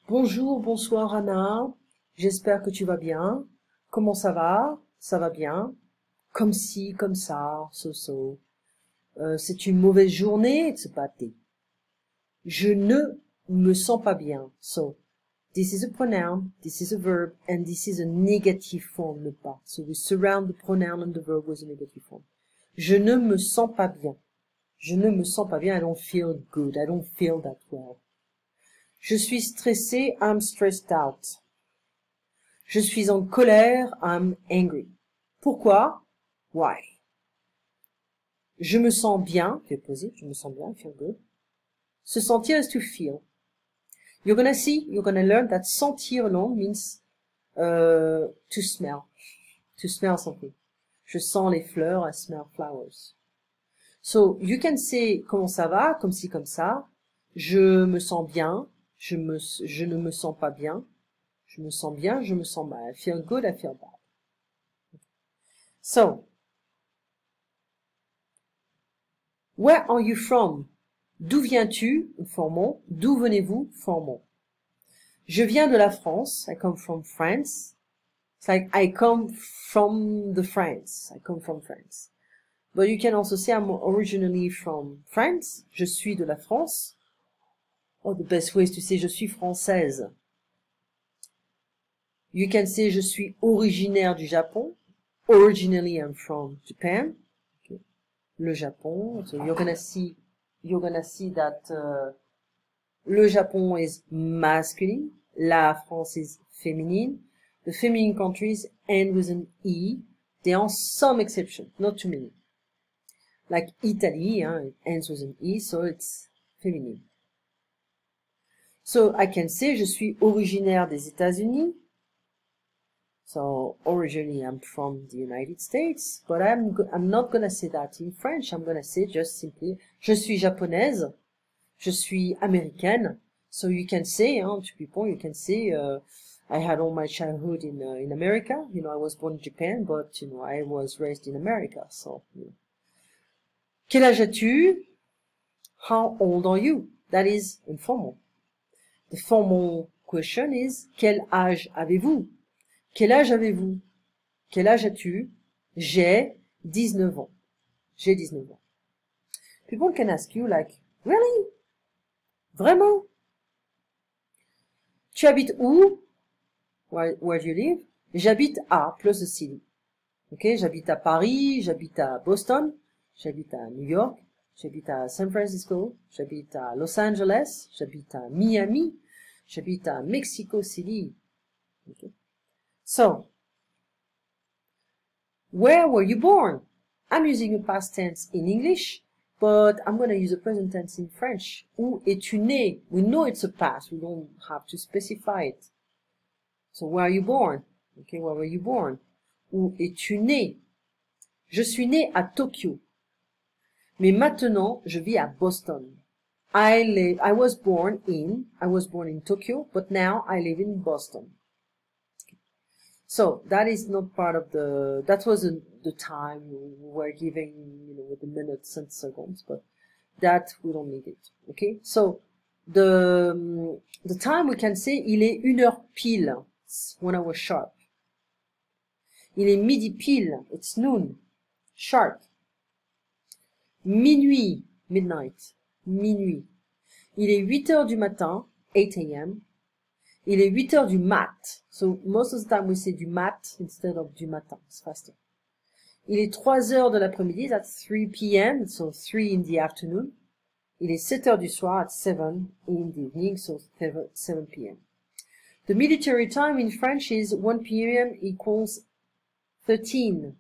Bonjour, bonsoir Anna. J'espère que tu vas bien. Comment ça va? Ça va bien. Comme si, comme ça, so. C'est une mauvaise journée, it's a bad day. Je ne me sens pas bien. So, this is a pronoun, this is a verb, and this is a negative form, ne pas. So we surround the pronoun and the verb with a negative form. Je ne me sens pas bien. Je ne me sens pas bien. I don't feel good. I don't feel that well. Je suis stressé, I'm stressed out. Je suis en colère, I'm angry. Pourquoi? Why? Je me sens bien, tu es posé, je me sens bien, I feel good. Se sentir is to feel. You're gonna learn that sentir alone means to smell something. Je sens les fleurs, I smell flowers. So, you can say comment ça va, comme ci, comme ça. Je me sens bien, je ne me sens pas bien. Je me sens bien, je me sens mal. I feel good, I feel bad. So, where are you from? D'où viens-tu? Formons. D'où venez-vous? Formons. Je viens de la France. I come from France. It's like I come from the France. I come from France. But you can also say I'm originally from France. Je suis de la France. Or the best way is to say je suis française. You can say je suis originaire du Japon. Originally I'm from Japan. Okay. Le Japon. So you're gonna see that le Japon is masculine. La France is feminine. The feminine countries end with an E. There are some exceptions, not too many. Like Italy, it ends with an E, so it's feminine. So I can say je suis originaire des États-Unis. So originally I'm from the United States, but I'm not gonna say that in French. I'm gonna say just simply je suis japonaise, je suis américaine. So you can say, to people, you can say I had all my childhood in America. You know, I was born in Japan, but you know, I was raised in America. So, you know. Quel âge as-tu? How old are you? That is informal. The formal question is quel âge avez-vous? Quel âge avez-vous? Quel âge as-tu? J'ai 19 ans. J'ai 19 ans. People can ask you like, really? Vraiment? Tu habites où? Where do you live? J'habite à plus the city. Ok, j'habite à Paris, j'habite à Boston, j'habite à New York, j'habite à San Francisco, j'habite à Los Angeles, j'habite à Miami, j'habite à Mexico City. Okay. So, where were you born? I'm using a past tense in English, but I'm going to use a present tense in French. Où es-tu né? We know it's a past. We don't have to specify it. So, where are you born? Okay, where were you born? Où es-tu né? Je suis né à Tokyo. Mais maintenant, je vis à Boston. I was born in Tokyo, but now I live in Boston. So that is not part of that was the time we were giving, you know, with the minutes and seconds, but that we don't need it. Okay. So the time we can say il est 1h pile. It's 1 hour sharp. Il est midi pile. It's noon. Sharp. Minuit. Midnight. Minuit. Il est 8h du matin. 8 a.m. Il est 8h du mat. So most of the time we say du mat instead of du matin. It's faster. Il est 3h de l'après-midi. That's 3 p.m. So 3 in the afternoon. Il est 7h du soir. At 7 in the evening. So 7 p.m. The military time in French is 1 p.m. equals 13,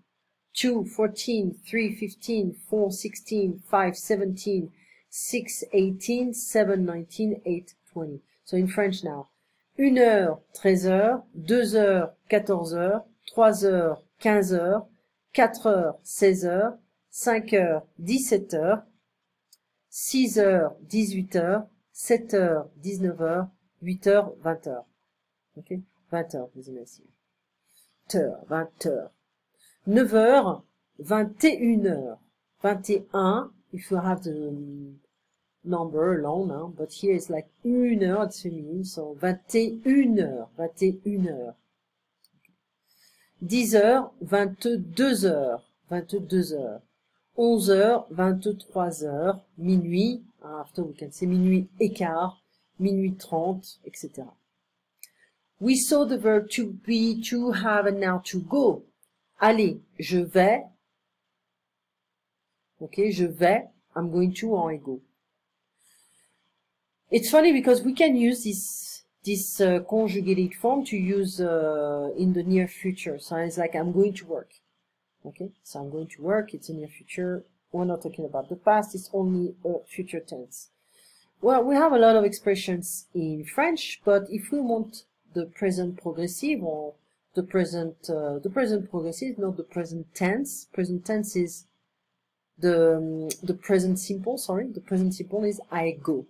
2, 14, 3, 15, 4, 16, 5, 17, 6, 18, 7, 19, 8, 20. So in French now. 1h, 13h, 2h, 14h, 3h, 15h, 4h, 16h, 5h, 17h, 6h, 18h, 7h, 19h, 8h, 20h. Ok? 20h, désolé ici. 20h. 9h, 21h. 21, if you have number alone, hein, but here it's like 1 heure, it's feminine, so 21 heures, 21 heures. 10 heures, 22 heures, 22 heures. 11 heures, 23 heures, minuit, after we can say minuit et quart, minuit 30, etc. We saw the verb to be, to have, and now to go. Allez, je vais. Okay, je vais, I'm going to, or I go. It's funny because we can use this conjugated form to use in the near future. So it's like I'm going to work. Okay, so I'm going to work, it's a near future. We're not talking about the past, it's only a future tense. Well, we have a lot of expressions in French, but if we want the present progressive or the present progressive, not the present tense. Present tense is the present simple, sorry. The present simple is I go.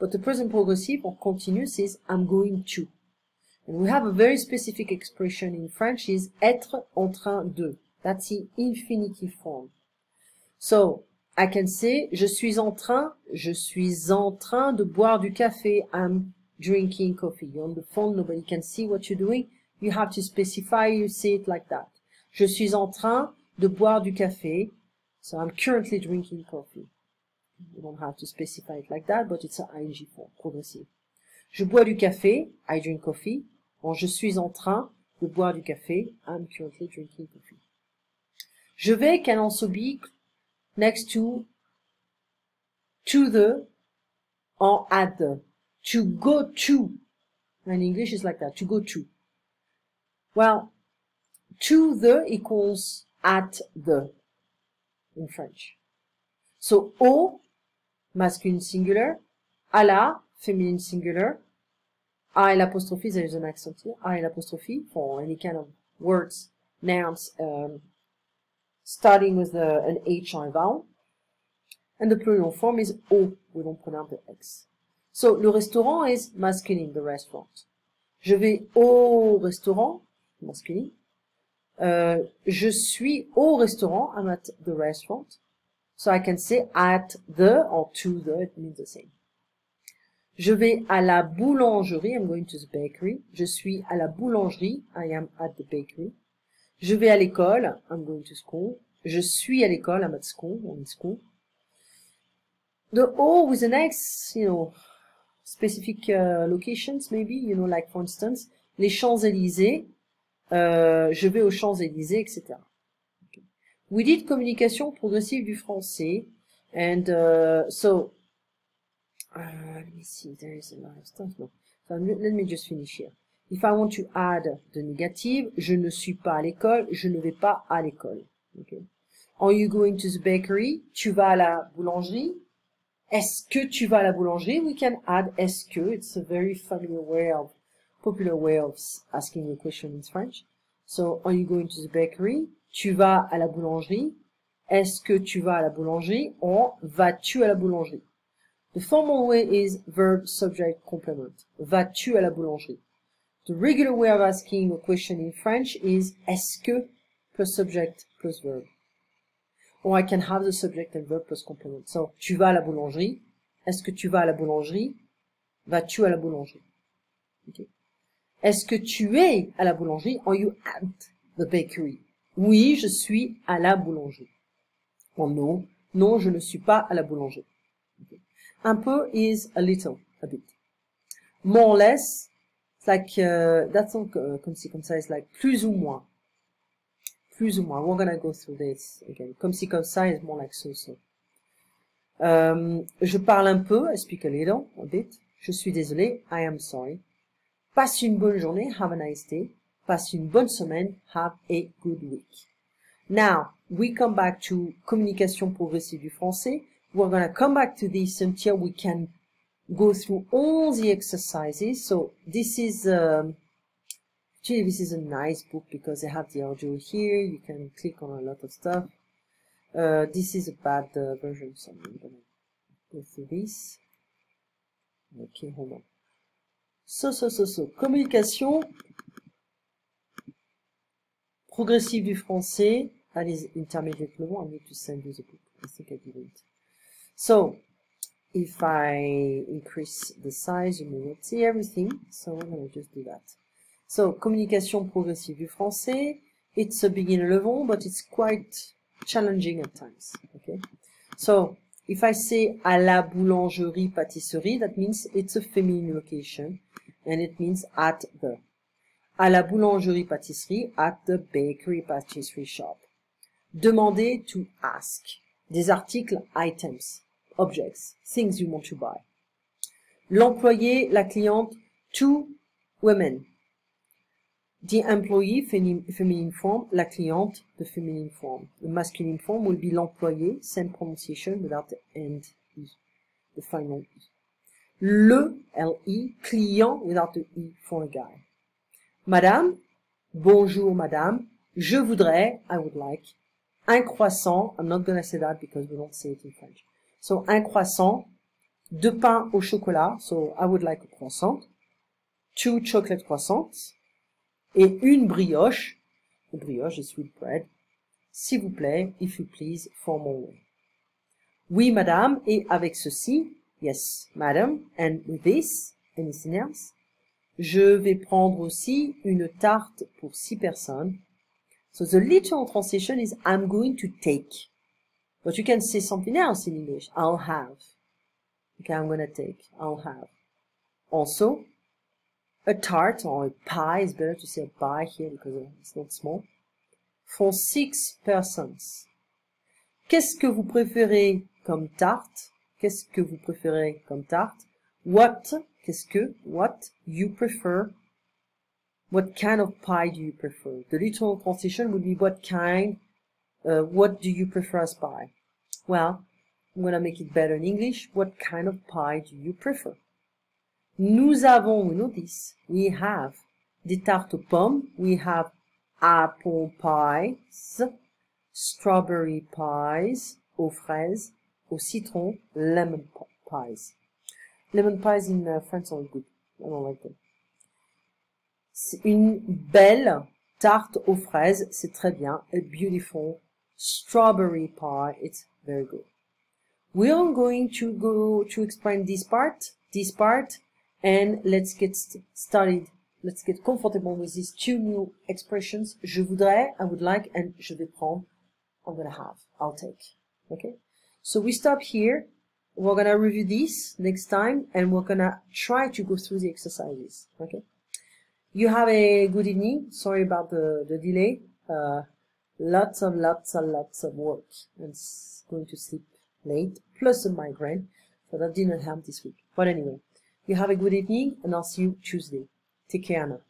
But the present progressive or continuous is I'm going to. And we have a very specific expression in French is être en train de. That's the infinitive form. So, I can say, je suis en train de boire du café. I'm drinking coffee. You're on the phone, nobody can see what you're doing. You have to specify, you say it like that. Je suis en train de boire du café. So, I'm currently drinking coffee. You don't have to specify it like that, but it's an ing form, progressive. Je bois du café, I drink coffee. Or, je suis en train de boire du café, I'm currently drinking coffee. Je vais can also be next to the, or at the. To go to. In English is like that, to go to. Well, to the equals at the in French. So, au, masculine singular, à la, feminine singular, I l'apostrophe, there is an accent here, I l'apostrophe for any kind of words, nouns, starting with an H or a vowel. And the plural form is au, we don't pronounce the X. So, le restaurant is masculine, the restaurant. Je vais au restaurant, masculine. Je suis au restaurant, I'm at the restaurant. So I can say at the or to the, it means the same. Je vais à la boulangerie, I'm going to the bakery. Je suis à la boulangerie, I am at the bakery. Je vais à l'école, I'm going to school. Je suis à l'école, I'm at school, I'm in school. The O with an X, you know, specific locations maybe, you know, like for instance, les Champs-Élysées, je vais aux Champs-Élysées, etc. Okay. We did communication progressive du français, and so, let me see, there is a lot of stuff, no. So let me just finish here. If I want to add the negative, je ne suis pas à l'école, je ne vais pas à l'école. Okay. Are you going to the bakery? Tu vas à la boulangerie? Est-ce que tu vas à la boulangerie? We can add est-ce que. It's a very popular way of asking a question in French. So, are you going to the bakery? Tu vas à la boulangerie? Est-ce que tu vas à la boulangerie? Or, vas-tu à la boulangerie? The formal way is verb, subject, complement. Vas-tu à la boulangerie? The regular way of asking a question in French is est-ce que plus subject plus verb. Or I can have the subject and verb plus complement. So, tu vas à la boulangerie. Est-ce que tu vas à la boulangerie? Vas-tu à la boulangerie? Okay. Est-ce que tu es à la boulangerie? Are you at the bakery? Oui, je suis à la boulangerie. Or non, non, je ne suis pas à la boulangerie. Okay. Un peu is a little, a bit. More or less, it's like, that's not comme si, comme ça, it's like plus ou moins. Plus ou moins. We're gonna go through this again. Comme si, comme ça is more like so. Je parle un peu, I speak a little, a bit. Je suis désolé, I am sorry. Passe une bonne journée, have a nice day. Passe une bonne semaine, have a good week. Now, we come back to communication progressive du français. We're gonna come back to this until we can go through all the exercises. So, this is, actually, this is a nice book because they have the audio here. You can click on a lot of stuff. This is a bad version, so I'm gonna go through this. Okay, hold on. So. Communication progressive du français. That is intermediate level. I need to send you the book. I think I didn't. So, if I increase the size, you may not see everything, so I'm going to just do that. So, communication progressive du français. It's a beginner level, but it's quite challenging at times. Okay. So, if I say à la boulangerie pâtisserie, that means it's a feminine location, and it means at the. À la boulangerie pâtisserie, at the bakery pastry shop. Demander, to ask. Des articles, items, objects, things you want to buy. L'employé, la cliente, two women. The employee, feminine form, la cliente, the feminine form. The masculine form will be l'employé, same pronunciation without the end E, the final E. Le, L-E, client without the E for a guy. Madame, bonjour madame, je voudrais, I would like, un croissant, I'm not going to say that because we don't say it in French. So, un croissant, deux pains au chocolat, so I would like a croissant, two chocolate croissants, et une brioche, a brioche is sweet bread, s'il vous plaît, if you please, formal way. Oui, madame, et avec ceci, yes, madam, and with this, anything else? Je vais prendre aussi une tarte pour 6 personnes. So the literal translation is I'm going to take. But you can say something else in English. I'll have. Okay, I'm going to take. I'll have. Also, a tart or a pie, is better to say a pie here because it's not small. For 6 persons. Qu'est-ce que vous préférez comme tarte? Qu'est-ce que vous préférez comme tarte? What, qu'est-ce que, what you prefer? What kind of pie do you prefer? The literal translation would be what do you prefer as pie? Well, I'm going to make it better in English. What kind of pie do you prefer? Nous avons, we know this, we have des tartes aux pommes, we have apple pies, strawberry pies, aux fraises, au citron, lemon pies. Lemon pies in France are good. I don't like them. C'est une belle tarte aux fraises, c'est très bien. A beautiful strawberry pie, it's very good. We are going to go to explain this part, and let's get started. Let's get comfortable with these two new expressions. Je voudrais, I would like, and je vais prendre, I'm gonna have, I'll take. Okay? So we stop here. We're gonna review this next time, and we're gonna try to go through the exercises. Okay? You have a good evening. Sorry about the delay. Lots of work and going to sleep late, plus a migraine. So that didn't help this week. But anyway, you have a good evening and I'll see you Tuesday. Take care now.